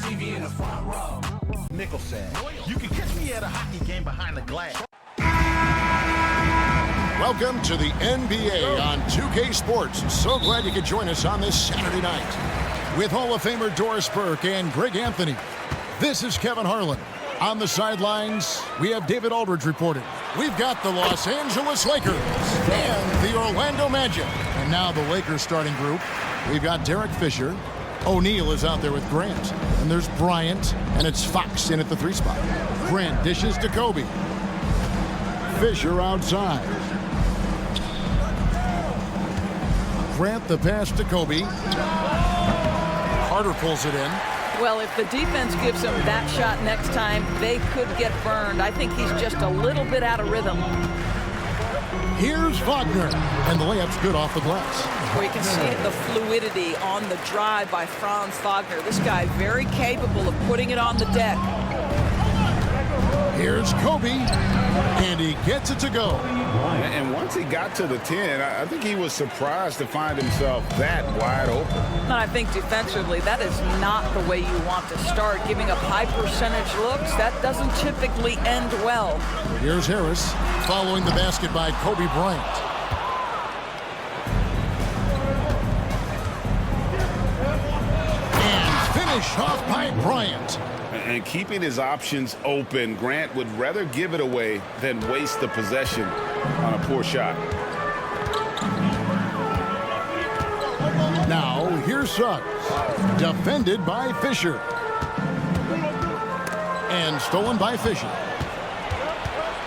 TV in the front row. Nicholson. You can catch me at a hockey game behind the glass. Welcome to the NBA on 2K Sports. So glad you could join us on this Saturday night. With Hall of Famer Doris Burke and Greg Anthony, this is Kevin Harlan. On the sidelines, we have David Aldridge reporting. We've got the Los Angeles Lakers and the Orlando Magic. And now the Lakers starting group. We've got Derek Fisher. O'Neal is out there with Grant. And there's Bryant, and it's Fox in at the 3 spot. Grant dishes to Kobe. Fisher outside. Grant the pass to Kobe. Carter pulls it in. Well, if the defense gives him that shot next time, they could get burned. I think he's just a little bit out of rhythm. Here's Wagner, and the layup's good off the glass. Well, you can see the fluidity on the drive by Franz Wagner. This guy very capable of putting it on the deck. Here's Kobe, and he gets it to go. And once he got to the 10, I think he was surprised to find himself that wide open. And I think defensively, that is not the way you want to start. Giving up high percentage looks, that doesn't typically end well. Here's Harris, following the basket by Kobe Bryant. And finished off by Bryant. And keeping his options open, Grant would rather give it away than waste the possession on a poor shot. Now, here's Suggs. Defended by Fisher. And stolen by Fisher.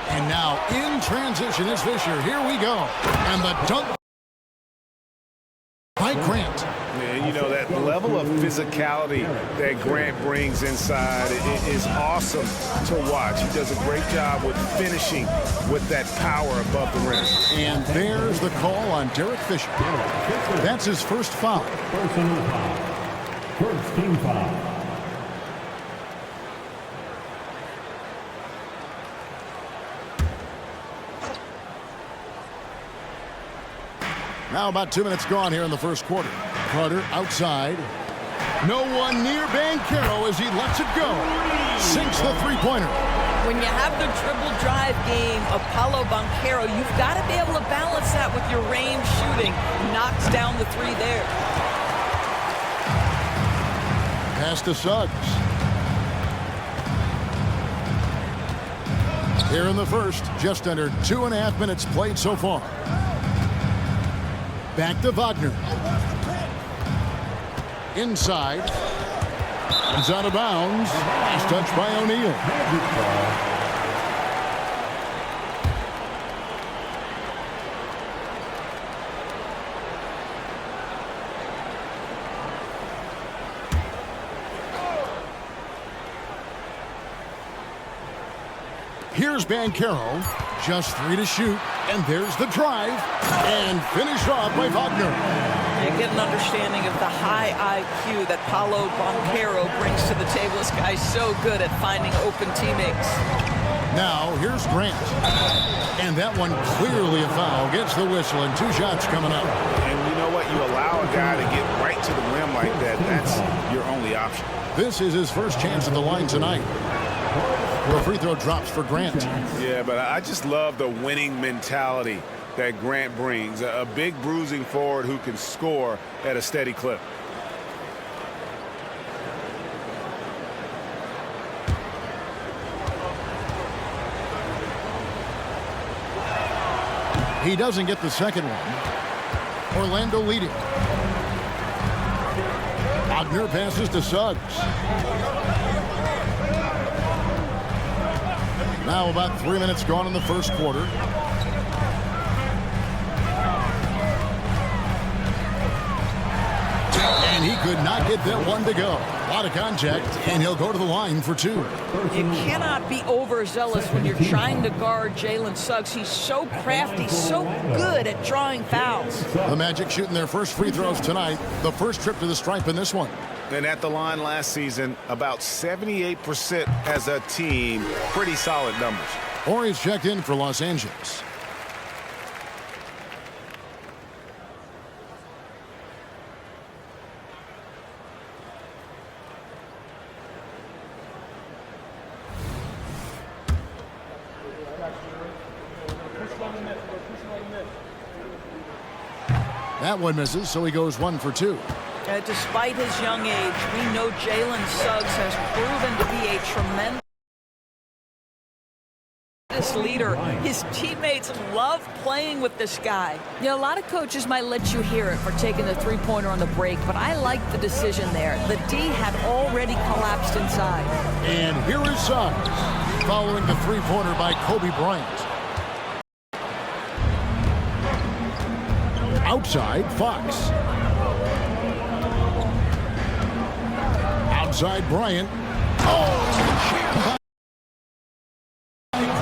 And now in transition is Fisher. Here we go. And the dunk by Grant. And you know, that level of physicality that Grant brings inside is awesome to watch. He does a great job with finishing with that power above the rim. And there's the call on Derek Fisher. That's his first foul. Personal foul. First team foul. Now about 2 minutes gone here in the first quarter. Carter outside. No one near Banchero as he lets it go. Sinks the three-pointer. When you have the dribble drive game of Paolo Banchero, you've got to be able to balance that with your range shooting. Knocks down the 3 there. Pass to Suggs. Here in the first, just under 2.5 minutes played so far. Back to Wagner. Inside. He's out of bounds. Last touch by O'Neal. Here's Banchero. Just 3 to shoot. And there's the drive. And finished off by Wagner. You get an understanding of the high IQ that Paolo Banchero brings to the table. This guy's so good at finding open teammates. Now, here's Grant. And that one clearly a foul. Gets the whistle, and 2 shots coming up. And you know what? You allow a guy to get right to the rim like that. That's your only option. This is his first chance at the line tonight. The free throw drops for Grant. Yeah, but I just love the winning mentality that Grant brings. A big bruising forward who can score at a steady clip. He doesn't get the second one. Orlando leading. Wagner passes to Suggs. Now about 3 minutes gone in the first quarter. And he could not get that one to go. A lot of contact, and he'll go to the line for 2. You cannot be overzealous when you're trying to guard Jalen Suggs. He's so crafty, so good at drawing fouls. The Magic shooting their first free throws tonight. The first trip to the stripe in this one. And at the line last season, about 78% as a team. Pretty solid numbers. Horry's checked in for Los Angeles. That one misses, so he goes 1 for 2. Despite his young age, we know Jalen Suggs has proven to be a tremendous leader. His teammates love playing with this guy. You know, a lot of coaches might let you hear it for taking the three-pointer on the break, but I like the decision there. The D had already collapsed inside. And here is Suggs, following the three-pointer by Kobe Bryant. Outside, Fox. Outside, Bryant. Oh,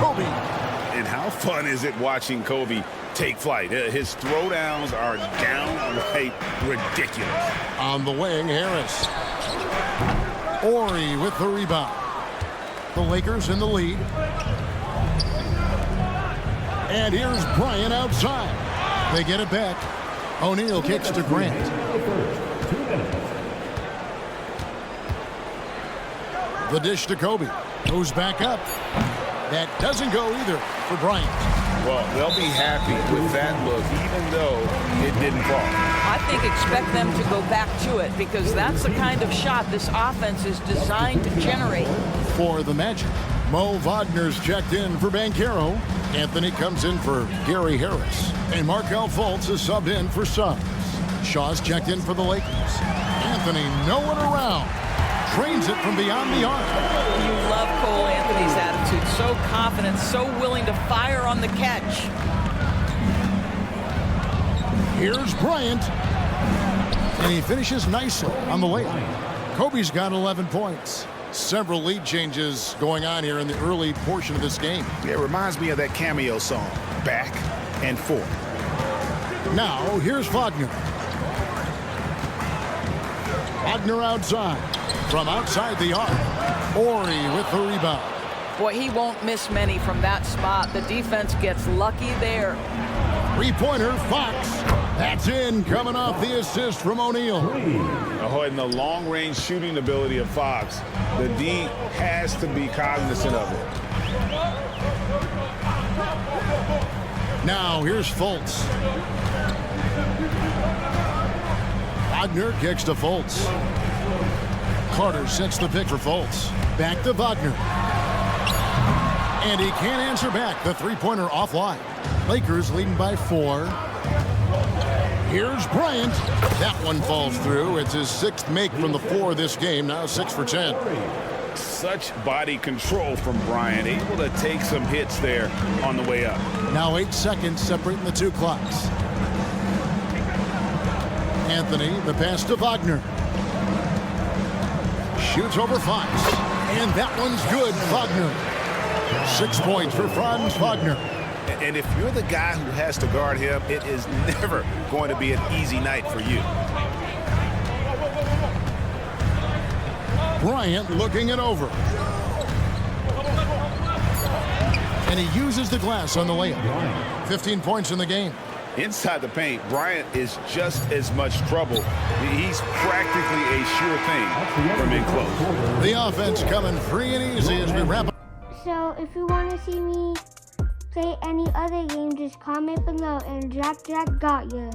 Kobe. And how fun is it watching Kobe take flight? His throwdowns are downright ridiculous. On the wing, Harris. Ori with the rebound. The Lakers in the lead. And here's Bryant outside. They get it back. O'Neal kicks to Grant. The dish to Kobe. Goes back up. That doesn't go either for Bryant. Well, they'll be happy with that look, even though it didn't fall. I think expect them to go back to it because that's the kind of shot this offense is designed to generate. For the Magic, Mo Wagner's checked in for Banchero. Anthony comes in for Gary Harris. And Markelle Fultz is subbed in for Suggs. Shaw's checked in for the Lakers. Anthony, no one around. Trains it from beyond the arc. You love Cole Anthony's attitude. So confident, so willing to fire on the catch. Here's Bryant. And he finishes nicely on the layup. Kobe's got 11 points. Several lead changes going on here in the early portion of this game. It reminds me of that cameo song, Back and Forth. Now, here's Wagner. Wagner outside. From outside the arc. Ori with the rebound. Boy, he won't miss many from that spot. The defense gets lucky there. Three-pointer, Fox. That's in, coming off the assist from O'Neal. Oh, and the long-range shooting ability of Fox. The D has to be cognizant of it. Now, here's Fultz. Wagner kicks to Fultz. Carter sets the pick for Fultz. Back to Wagner. And he can't answer back. The three-pointer offline. Lakers leading by 4. Here's Bryant. That one falls through. It's his 6th make from the floor this game. Now 6 for 10. Such body control from Bryant. Able to take some hits there on the way up. Now 8 seconds separating the two clocks. Anthony, the pass to Wagner. Shoots over Fox. And that one's good, Wagner. 6 points for Franz Wagner. And if you're the guy who has to guard him, it is never going to be an easy night for you. Bryant looking it over. And he uses the glass on the layup. 15 points in the game. Inside the paint, Bryant is just as much trouble. He's practically a sure thing from in close. The offense coming free and easy as we wrap up. So if you want to see me play any other game, just comment below and Jack got you.